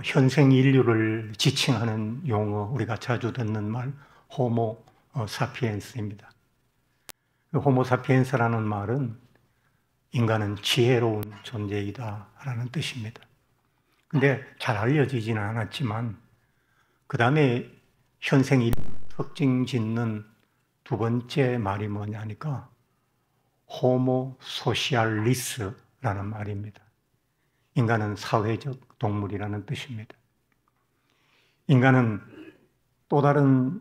현생 인류를 지칭하는 용어, 우리가 자주 듣는 말, 호모 사피엔스입니다. 호모 사피엔스라는 말은 인간은 지혜로운 존재이다 라는 뜻입니다. 근데 잘 알려지지는 않았지만 그 다음에 현생 인류 특징 짓는 두 번째 말이 뭐냐니까 호모 소시알리스라는 말입니다. 인간은 사회적 동물이라는 뜻입니다. 인간은 또 다른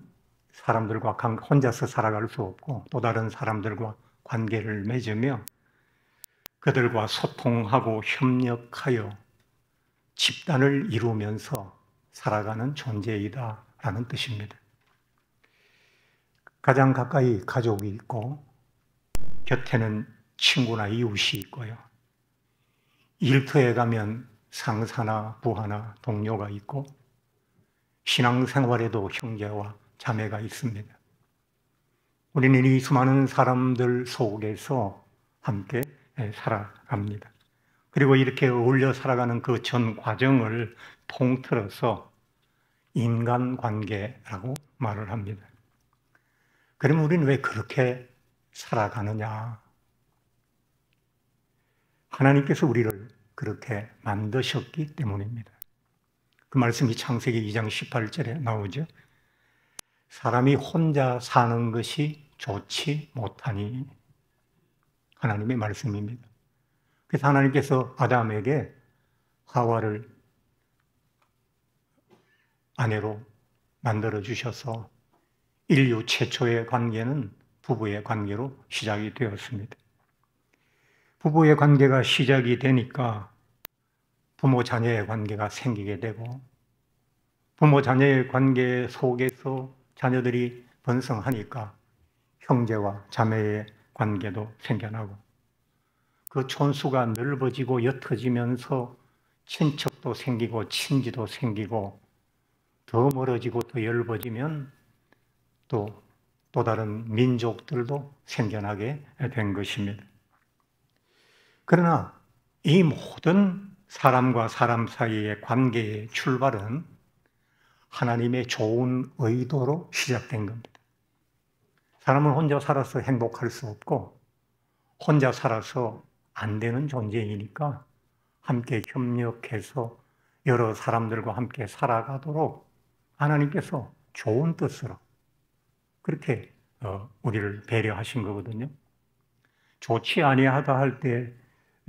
사람들과 혼자서 살아갈 수 없고 또 다른 사람들과 관계를 맺으며 그들과 소통하고 협력하여 집단을 이루면서 살아가는 존재이다 라는 뜻입니다. 가장 가까이 가족이 있고 곁에는 친구나 이웃이 있고요. 일터에 가면 상사나 부하나 동료가 있고 신앙생활에도 형제와 자매가 있습니다. 우리는 이 수많은 사람들 속에서 함께 살아갑니다. 그리고 이렇게 어울려 살아가는 그 전 과정을 통틀어서 인간관계라고 말을 합니다. 그러면 우리는 왜 그렇게 살아가느냐? 하나님께서 우리를 그렇게 만드셨기 때문입니다. 그 말씀이 창세기 2장 18절에 나오죠. 사람이 혼자 사는 것이 좋지 못하니, 하나님의 말씀입니다. 그래서 하나님께서 아담에게 하와를 아내로 만들어 주셔서 인류 최초의 관계는 부부의 관계로 시작이 되었습니다. 부부의 관계가 시작이 되니까 부모 자녀의 관계가 생기게 되고 부모 자녀의 관계 속에서 자녀들이 번성하니까 형제와 자매의 관계도 생겨나고 그 촌수가 넓어지고 옅어지면서 친척도 생기고 친지도 생기고 더 멀어지고 더 엷어지면 또 다른 민족들도 생겨나게 된 것입니다. 그러나 이 모든 사람과 사람 사이의 관계의 출발은 하나님의 좋은 의도로 시작된 겁니다. 사람은 혼자 살아서 행복할 수 없고 혼자 살아서 안 되는 존재이니까 함께 협력해서 여러 사람들과 함께 살아가도록 하나님께서 좋은 뜻으로 그렇게 우리를 배려하신 거거든요. 좋지 아니하다 할 때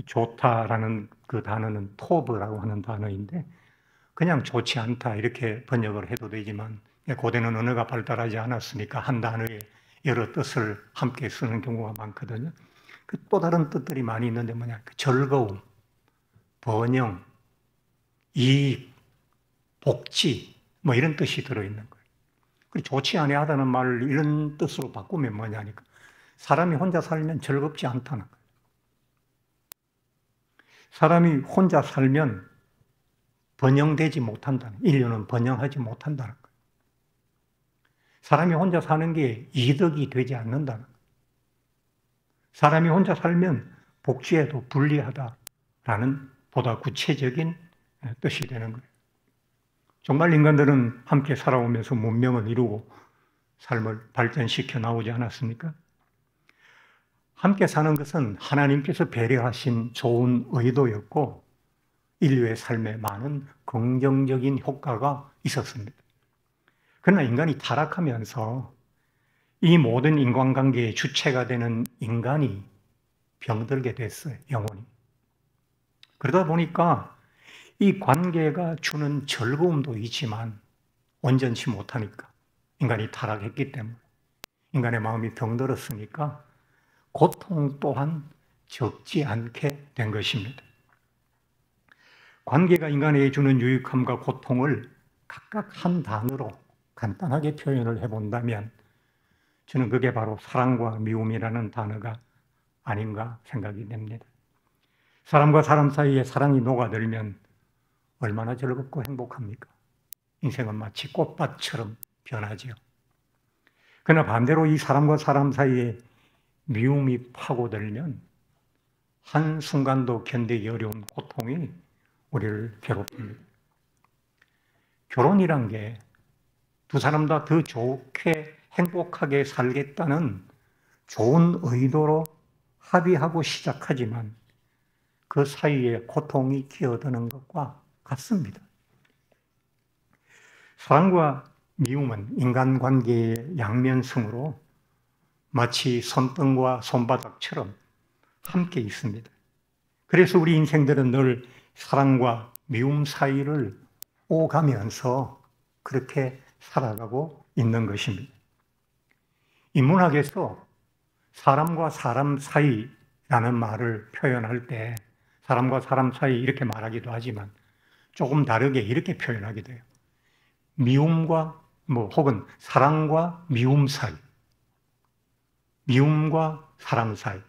좋다라는 그 단어는 토브라고 하는 단어인데 그냥 좋지 않다 이렇게 번역을 해도 되지만 고대는 언어가 발달하지 않았으니까 한 단어에 여러 뜻을 함께 쓰는 경우가 많거든요. 그 또 다른 뜻들이 많이 있는데 뭐냐? 즐거움, 번영, 이익, 복지 뭐 이런 뜻이 들어있는 거예요. 그리고 좋지 아니하다는 말을 이런 뜻으로 바꾸면 뭐냐니까 사람이 혼자 살면 즐겁지 않다는 거예요. 사람이 혼자 살면 번영되지 못한다는, 인류는 번영하지 못한다는 거예요. 사람이 혼자 사는 게 이득이 되지 않는다는 거예요. 사람이 혼자 살면 복지에도 불리하다라는 보다 구체적인 뜻이 되는 거예요. 정말 인간들은 함께 살아오면서 문명을 이루고 삶을 발전시켜 나오지 않았습니까? 함께 사는 것은 하나님께서 배려하신 좋은 의도였고 인류의 삶에 많은 긍정적인 효과가 있었습니다. 그러나 인간이 타락하면서 이 모든 인간관계의 주체가 되는 인간이 병들게 됐어요, 영혼이. 그러다 보니까 이 관계가 주는 즐거움도 있지만 온전치 못하니까 인간이 타락했기 때문에 인간의 마음이 병들었으니까 고통 또한 적지 않게 된 것입니다. 관계가 인간에게 주는 유익함과 고통을 각각 한 단어로 간단하게 표현을 해본다면 저는 그게 바로 사랑과 미움이라는 단어가 아닌가 생각이 됩니다. 사람과 사람 사이에 사랑이 녹아들면 얼마나 즐겁고 행복합니까? 인생은 마치 꽃밭처럼 변하지요. 그러나 반대로 이 사람과 사람 사이에 미움이 파고들면 한순간도 견디기 어려운 고통이 우리를 괴롭힙니다. 결혼이란 게 두 사람 다 더 좋게 행복하게 살겠다는 좋은 의도로 합의하고 시작하지만 그 사이에 고통이 끼어드는 것과 같습니다. 사랑과 미움은 인간관계의 양면성으로 마치 손등과 손바닥처럼 함께 있습니다. 그래서 우리 인생들은 늘 사랑과 미움 사이를 오가면서 그렇게 살아가고 있는 것입니다. 인문학에서 사람과 사람 사이라는 말을 표현할 때 사람과 사람 사이 이렇게 말하기도 하지만 조금 다르게 이렇게 표현하기도 해요. 미움과 혹은 사랑과 미움 사이, 미움과 사람 사이.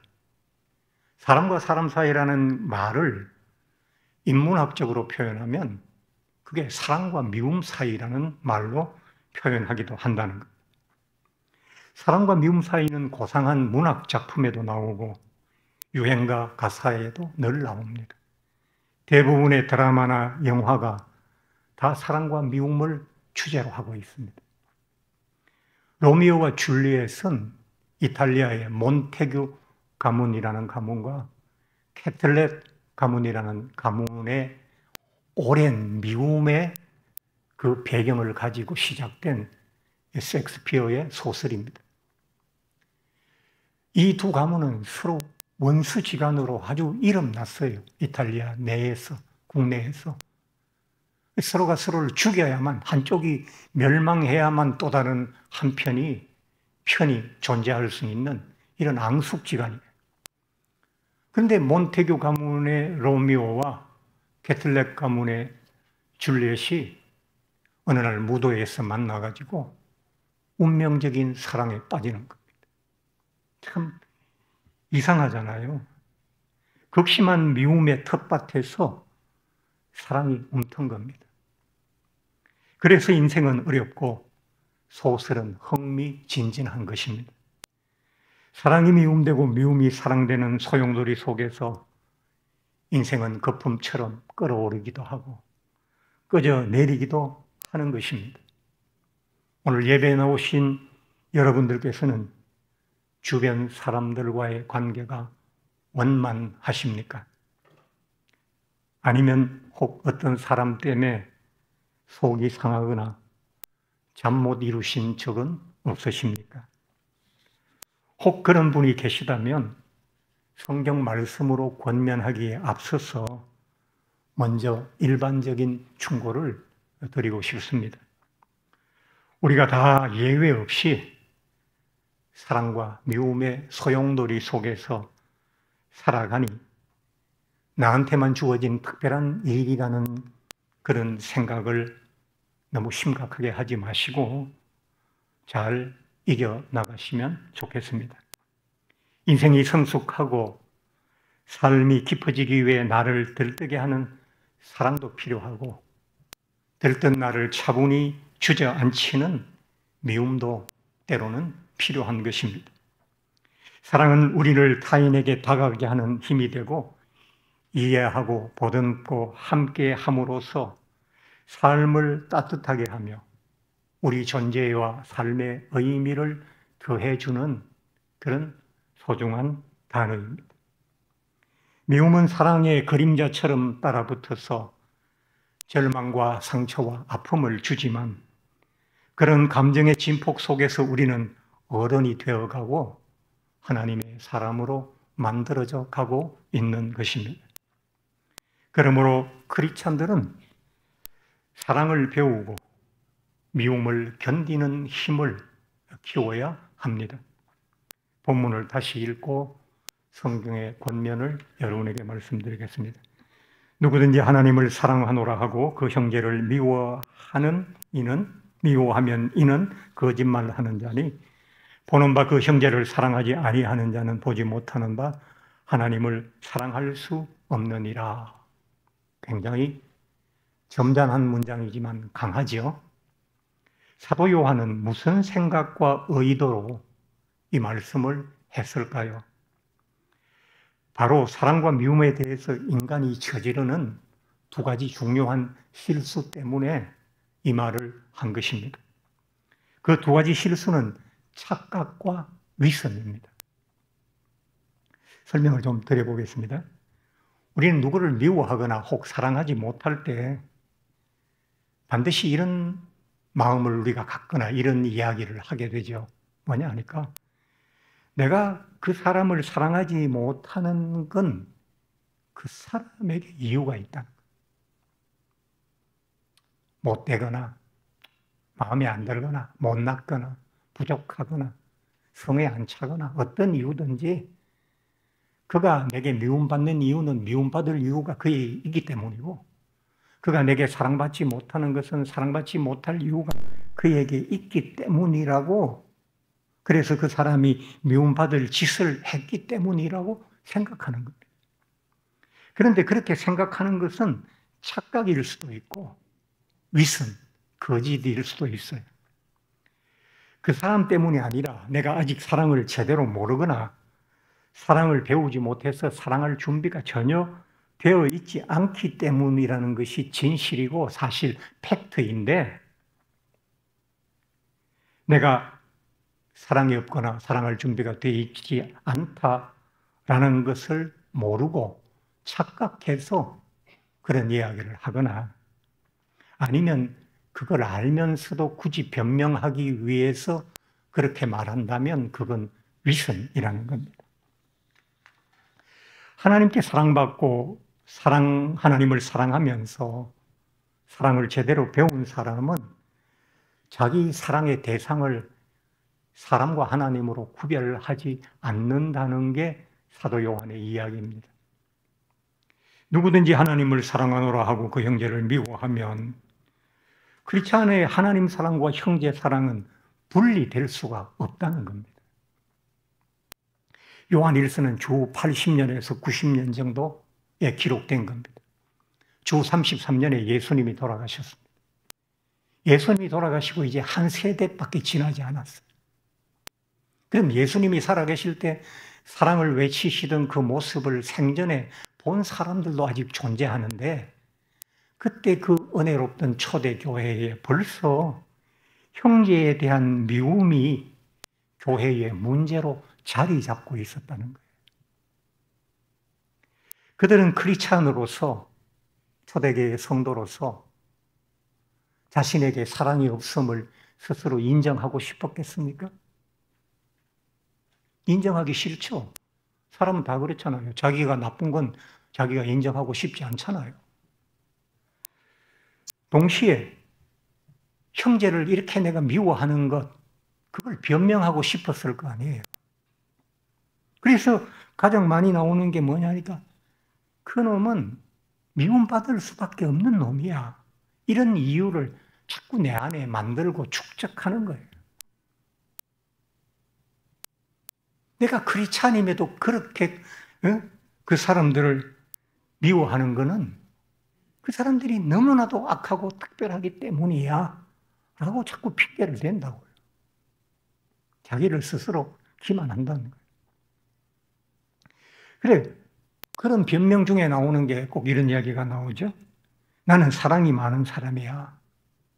사람과 사람 사이라는 말을 인문학적으로 표현하면 그게 사랑과 미움 사이라는 말로 표현하기도 한다는 것. 사랑과 미움 사이는 고상한 문학 작품에도 나오고 유행가 가사에도 늘 나옵니다. 대부분의 드라마나 영화가 다 사랑과 미움을 주제로 하고 있습니다. 로미오와 줄리엣은 이탈리아의 몬테규 가문이라는 가문과 캐틀렛 가문이라는 가문의 오랜 미움의 그 배경을 가지고 시작된 셰익스피어의 소설입니다. 이 두 가문은 서로 원수지간으로 아주 이름났어요. 이탈리아 내에서, 국내에서. 서로가 서로를 죽여야만, 한쪽이 멸망해야만 또 다른 한편이 편히 존재할 수 있는 이런 앙숙지간이에요. 그런데 몬테규 가문의 로미오와 캐틀렛 가문의 줄리엣이 어느 날 무도에서 만나가지고 운명적인 사랑에 빠지는 겁니다. 참 이상하잖아요. 극심한 미움의 텃밭에서 사랑이 움튼 겁니다. 그래서 인생은 어렵고 소설은 흥미진진한 것입니다. 사랑이 미움되고 미움이 사랑되는 소용돌이 속에서 인생은 거품처럼 끓어오르기도 하고 꺼져 내리기도 하는 것입니다. 오늘 예배에 나오신 여러분들께서는 주변 사람들과의 관계가 원만하십니까? 아니면 혹 어떤 사람 때문에 속이 상하거나 잠 못 이루신 적은 없으십니까? 혹 그런 분이 계시다면 성경 말씀으로 권면하기에 앞서서 먼저 일반적인 충고를 드리고 싶습니다. 우리가 다 예외 없이 사랑과 미움의 소용돌이 속에서 살아가니 나한테만 주어진 특별한 일이라는 그런 생각을 너무 심각하게 하지 마시고 잘 이겨나가시면 좋겠습니다. 인생이 성숙하고 삶이 깊어지기 위해 나를 들뜨게 하는 사랑도 필요하고 들뜬 나를 차분히 주저앉히는 미움도 때로는 필요한 것입니다. 사랑은 우리를 타인에게 다가가게 하는 힘이 되고 이해하고 보듬고 함께 함으로써 삶을 따뜻하게 하며 우리 존재와 삶의 의미를 더해주는 그런 소중한 단어입니다. 미움은 사랑의 그림자처럼 따라붙어서 절망과 상처와 아픔을 주지만 그런 감정의 진폭 속에서 우리는 어른이 되어가고 하나님의 사람으로 만들어져 가고 있는 것입니다. 그러므로 크리스찬들은 사랑을 배우고 미움을 견디는 힘을 키워야 합니다. 본문을 다시 읽고 성경의 권면을 여러분에게 말씀드리겠습니다. 누구든지 하나님을 사랑하노라 하고 그 형제를 미워하면 이는 거짓말하는 자니 보는 바 그 형제를 사랑하지 아니하는 자는 보지 못하는 바 하나님을 사랑할 수 없느니라. 굉장히 점잖은 문장이지만 강하지요. 사도 요한은 무슨 생각과 의도로 이 말씀을 했을까요? 바로 사랑과 미움에 대해서 인간이 저지르는 두 가지 중요한 실수 때문에 이 말을 한 것입니다. 그 두 가지 실수는 착각과 위선입니다. 설명을 좀 드려보겠습니다. 우리는 누구를 미워하거나 혹 사랑하지 못할 때 반드시 이런 마음을 우리가 갖거나 이런 이야기를 하게 되죠. 뭐냐 하니까 내가 그 사람을 사랑하지 못하는 건 그 사람에게 이유가 있다. 못되거나 마음에 안 들거나 못났거나 부족하거나 성에 안 차거나 어떤 이유든지 그가 내게 미움받는 이유는 미움받을 이유가 그에 있기 때문이고 그가 내게 사랑받지 못하는 것은 사랑받지 못할 이유가 그에게 있기 때문이라고 그래서 그 사람이 미움받을 짓을 했기 때문이라고 생각하는 겁니다. 그런데 그렇게 생각하는 것은 착각일 수도 있고 위선, 거짓일 수도 있어요. 그 사람 때문이 아니라 내가 아직 사랑을 제대로 모르거나 사랑을 배우지 못해서 사랑할 준비가 전혀 되어 있지 않기 때문이라는 것이 진실이고 사실 팩트인데 내가 사랑이 없거나 사랑할 준비가 되어 있지 않다라는 것을 모르고 착각해서 그런 이야기를 하거나 아니면 그걸 알면서도 굳이 변명하기 위해서 그렇게 말한다면 그건 위선이라는 겁니다. 하나님께 사랑받고 하나님을 사랑하면서 사랑을 제대로 배운 사람은 자기 사랑의 대상을 사람과 하나님으로 구별하지 않는다는 게 사도 요한의 이야기입니다. 누구든지 하나님을 사랑하노라 하고 그 형제를 미워하면 그렇지 않아야 하나님 사랑과 형제 사랑은 분리될 수가 없다는 겁니다. 요한 1서는 주 80년에서 90년 정도에 기록된 겁니다. 주 33년에 예수님이 돌아가셨습니다. 예수님이 돌아가시고 이제 한 세대밖에 지나지 않았어요. 그럼 예수님이 살아계실 때 사랑을 외치시던 그 모습을 생전에 본 사람들도 아직 존재하는데 그때 그 은혜롭던 초대교회에 벌써 형제에 대한 미움이 교회의 문제로 자리 잡고 있었다는 거예요. 그들은 크리스찬으로서 초대교회 성도로서 자신에게 사랑이 없음을 스스로 인정하고 싶었겠습니까? 인정하기 싫죠. 사람은 다 그렇잖아요. 자기가 나쁜 건 자기가 인정하고 싶지 않잖아요. 동시에 형제를 이렇게 내가 미워하는 것, 그걸 변명하고 싶었을 거 아니에요. 그래서 가장 많이 나오는 게 뭐냐니까 그 놈은 미움받을 수밖에 없는 놈이야. 이런 이유를 자꾸 내 안에 만들고 축적하는 거예요. 내가 크리스찬임에도 그렇게 그 사람들을 미워하는 거는 그 사람들이 너무나도 악하고 특별하기 때문이야 라고 자꾸 핑계를 댄다고요. 자기를 스스로 기만한다는 거예요. 그래, 그런 변명 중에 나오는 게 꼭 이런 이야기가 나오죠. 나는 사랑이 많은 사람이야.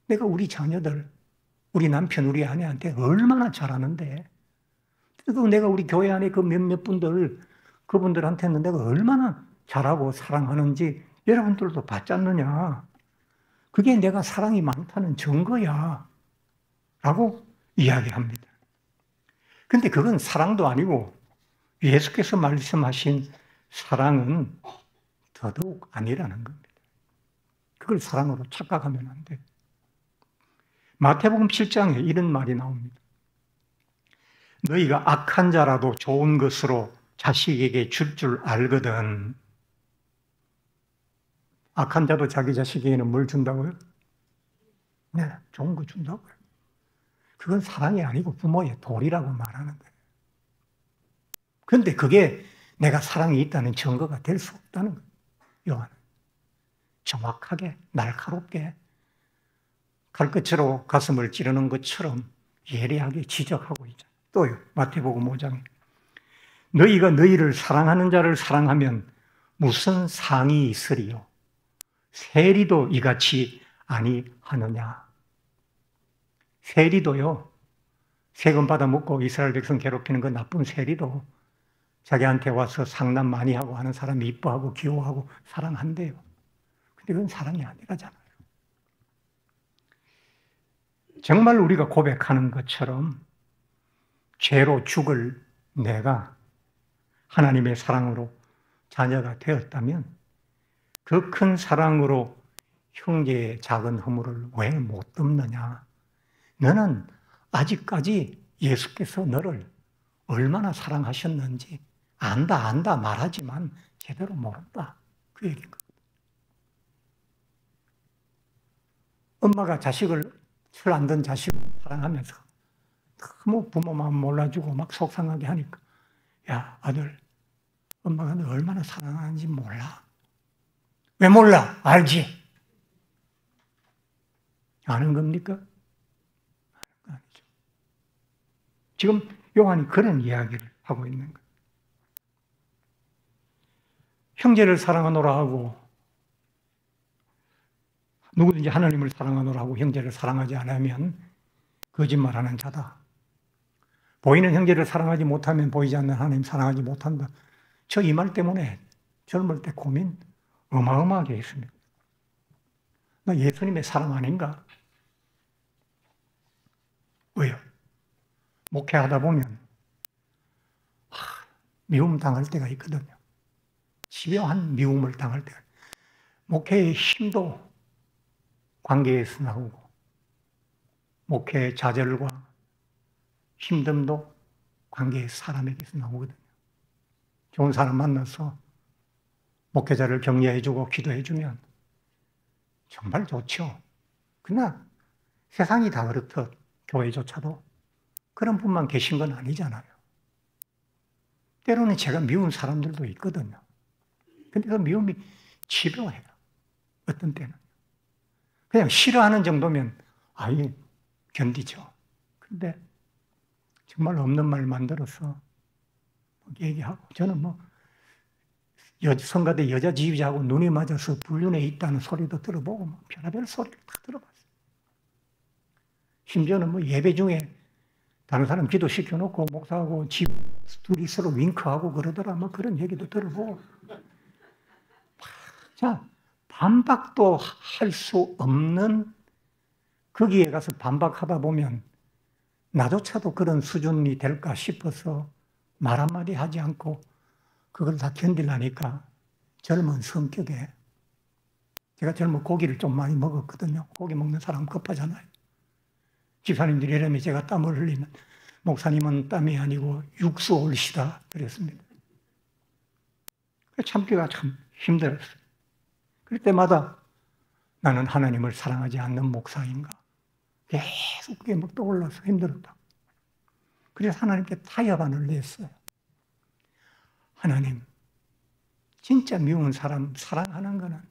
내가 우리 자녀들, 우리 남편, 우리 아내한테 얼마나 잘하는데 그래도 내가 우리 교회 안에 그 몇몇 분들, 그분들한테는 내가 얼마나 잘하고 사랑하는지 여러분들도 봤지 않느냐. 그게 내가 사랑이 많다는 증거야. 라고 이야기합니다. 근데 그건 사랑도 아니고 예수께서 말씀하신 사랑은 더더욱 아니라는 겁니다. 그걸 사랑으로 착각하면 안 돼요. 마태복음 7장에 이런 말이 나옵니다. 너희가 악한 자라도 좋은 것으로 자식에게 줄 알거든. 악한 자도 자기 자식에게는 뭘 준다고요? 네, 좋은 거 준다고요. 그건 사랑이 아니고 부모의 도리라고 말하는 거예요. 그런데 그게 내가 사랑이 있다는 증거가 될 수 없다는 거예요. 요한은 정확하게 날카롭게 칼끝으로 가슴을 찌르는 것처럼 예리하게 지적하고 있잖아요. 또요, 마태복음 5장에 너희가 너희를 사랑하는 자를 사랑하면 무슨 상이 있으리요? 세리도 이같이 아니하느냐? 세리도요, 세금 받아먹고 이스라엘 백성 괴롭히는 그 나쁜 세리도 자기한테 와서 상담 많이 하고 하는 사람 이뻐하고 귀여워하고 사랑한대요. 근데 그건 사랑이 아니라잖아요. 정말 우리가 고백하는 것처럼 죄로 죽을 내가 하나님의 사랑으로 자녀가 되었다면 그 큰 사랑으로 형제의 작은 허물을 왜 못 덮느냐? 너는 아직까지 예수께서 너를 얼마나 사랑하셨는지 안다 말하지만 제대로 모른다. 그 얘기인 거예요. 엄마가 자식을 철 안 든 자식을 사랑하면서 너무 부모 마음 몰라주고 막 속상하게 하니까 야 아들 엄마가 너 얼마나 사랑하는지 몰라? 왜 몰라? 알지? 아는 겁니까? 아니죠. 지금 요한이 그런 이야기를 하고 있는 거예요. 형제를 사랑하노라 하고 누구든지 하나님을 사랑하노라 하고 형제를 사랑하지 않으면 거짓말하는 자다. 보이는 형제를 사랑하지 못하면 보이지 않는 하나님 사랑하지 못한다. 저 이 말 때문에 젊을 때 고민 어마어마하게 했습니다. 나 예수님의 사랑 아닌가? 왜요? 목회하다 보면 미움 당할 때가 있거든요. 집요한 미움을 당할 때가. 목회의 힘도 관계에서 나오고 목회의 좌절과 힘듦도 관계의 사람에게서 나오거든요. 좋은 사람 만나서 목회자를 격려해주고 기도해주면 정말 좋죠. 그러나 세상이 다 그렇듯 교회조차도 그런 분만 계신 건 아니잖아요. 때로는 제가 미운 사람들도 있거든요. 근데 그 미움이 집요해요. 어떤 때는. 그냥 싫어하는 정도면 아예 견디죠. 근데 정말 없는 말 만들어서 얘기하고 저는 성가대 여자 지휘자하고 눈이 맞아서 불륜에 있다는 소리도 들어보고 별의별 소리를 다 들어봤어요. 심지어는 예배 중에 다른 사람 기도시켜놓고 목사하고 둘이 서로 윙크하고 그러더라 그런 얘기도 들어보고 자 반박도 할 수 없는 거기에 가서 반박하다 보면 나조차도 그런 수준이 될까 싶어서 말 한마디 하지 않고 그걸 다 견디려니까 젊은 성격에 제가 젊은 고기를 좀 많이 먹었거든요. 고기 먹는 사람 급하잖아요. 집사님들이 이러면 제가 땀을 흘리면 목사님은 땀이 아니고 육수 올시다 그랬습니다. 참기가 참 힘들었어요. 그럴 때마다 나는 하나님을 사랑하지 않는 목사인가? 계속 그게 떠올라서 힘들었다. 그래서 하나님께 타협안을 냈어요. 하나님, 진짜 미운 사람 사랑하는 거는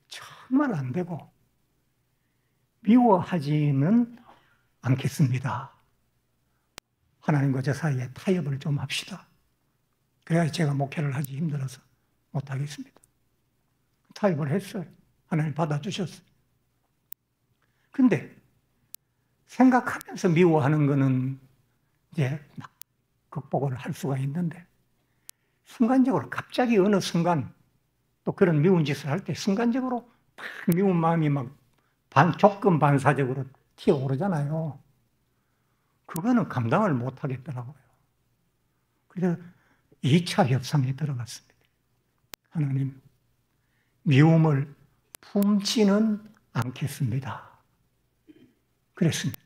정말 안 되고 미워하지는 않겠습니다. 하나님과 저 사이에 타협을 좀 합시다. 그래야 제가 목회를 하기 힘들어서 못하겠습니다. 타협을 했어요. 하나님 받아주셨어요. 근데 생각하면서 미워하는 거는 이제 막 극복을 할 수가 있는데 순간적으로 갑자기 어느 순간 또 그런 미운 짓을 할 때 순간적으로 막 미운 마음이 막 조건 반사적으로 튀어오르잖아요. 그거는 감당을 못 하겠더라고요. 그래서 2차 협상에 들어갔습니다. 하나님, 미움을 품지는 않겠습니다. 그랬습니다.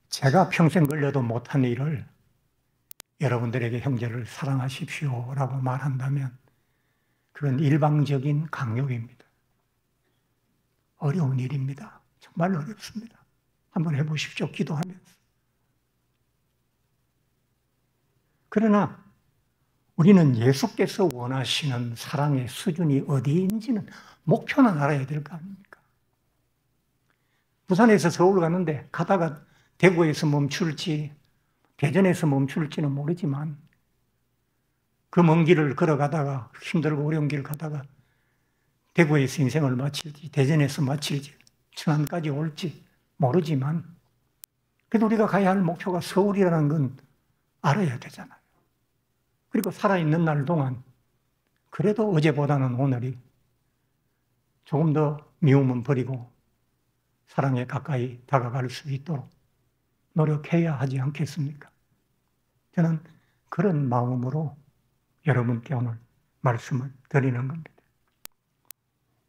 제가 평생 걸려도 못한 일을 여러분들에게 형제를 사랑하십시오 라고 말한다면 그건 일방적인 강요입니다. 어려운 일입니다. 정말 어렵습니다. 한번 해보십시오. 기도하면서. 그러나 우리는 예수께서 원하시는 사랑의 수준이 어디인지는 목표는 알아야 될 거 아닙니까? 부산에서 서울 가는데 가다가 대구에서 멈출지 대전에서 멈출지는 모르지만 그 먼 길을 걸어가다가 힘들고 어려운 길을 가다가 대구에서 인생을 마칠지, 대전에서 마칠지, 천안까지 올지 모르지만 그래도 우리가 가야 할 목표가 서울이라는 건 알아야 되잖아요. 그리고 살아있는 날 동안 그래도 어제보다는 오늘이 조금 더 미움은 버리고 사랑에 가까이 다가갈 수 있도록 노력해야 하지 않겠습니까? 저는 그런 마음으로 여러분께 오늘 말씀을 드리는 겁니다.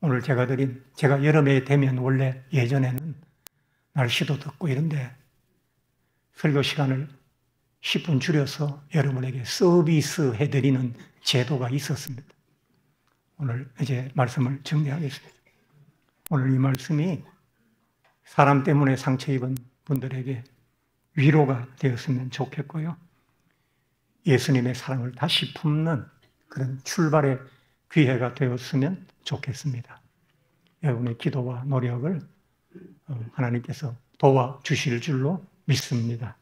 오늘 제가 여름에 되면 원래 예전에는 날씨도 덥고 이런데 설교 시간을 10분 줄여서 여러분에게 서비스 해드리는 제도가 있었습니다. 오늘 이제 말씀을 정리하겠습니다. 오늘 이 말씀이 사람 때문에 상처 입은 분들에게 위로가 되었으면 좋겠고요. 예수님의 사랑을 다시 품는 그런 출발의 기회가 되었으면 좋겠습니다. 여러분의 기도와 노력을 하나님께서 도와주실 줄로 믿습니다.